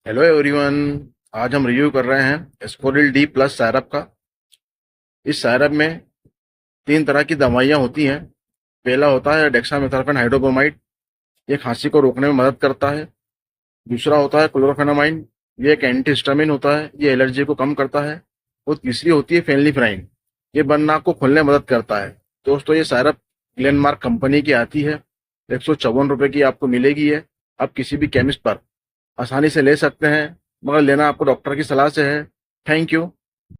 Hello everyone. आज हम review कर रहे हैं एस्कोरिल डी प्लस सायरप का। इस सायरप में तीन तरह की दवाइयाँ होती हैं। पहला होता है डेक्सामेथासोन हाइड्रोब्रोमाइड, ये खांसी को रोकने में मदद करता है। दूसरा होता है क्लोरोफेनामाइन, ये एक एंटीहिस्टामिन होता है, ये एलर्जी को कम करता है। और तीसरी होती है फेनिलिफ्राइन, ये बंद नाक को खोलने में मदद करता है। दोस्तों, ये सायरप ग्लेनमार्क कंपनी की आती है। 154 रुपये की आपको मिलेगी। ये आप किसी भी केमिस्ट पर आसानी से ले सकते हैं, मगर लेना आपको डॉक्टर की सलाह से है। Thank you.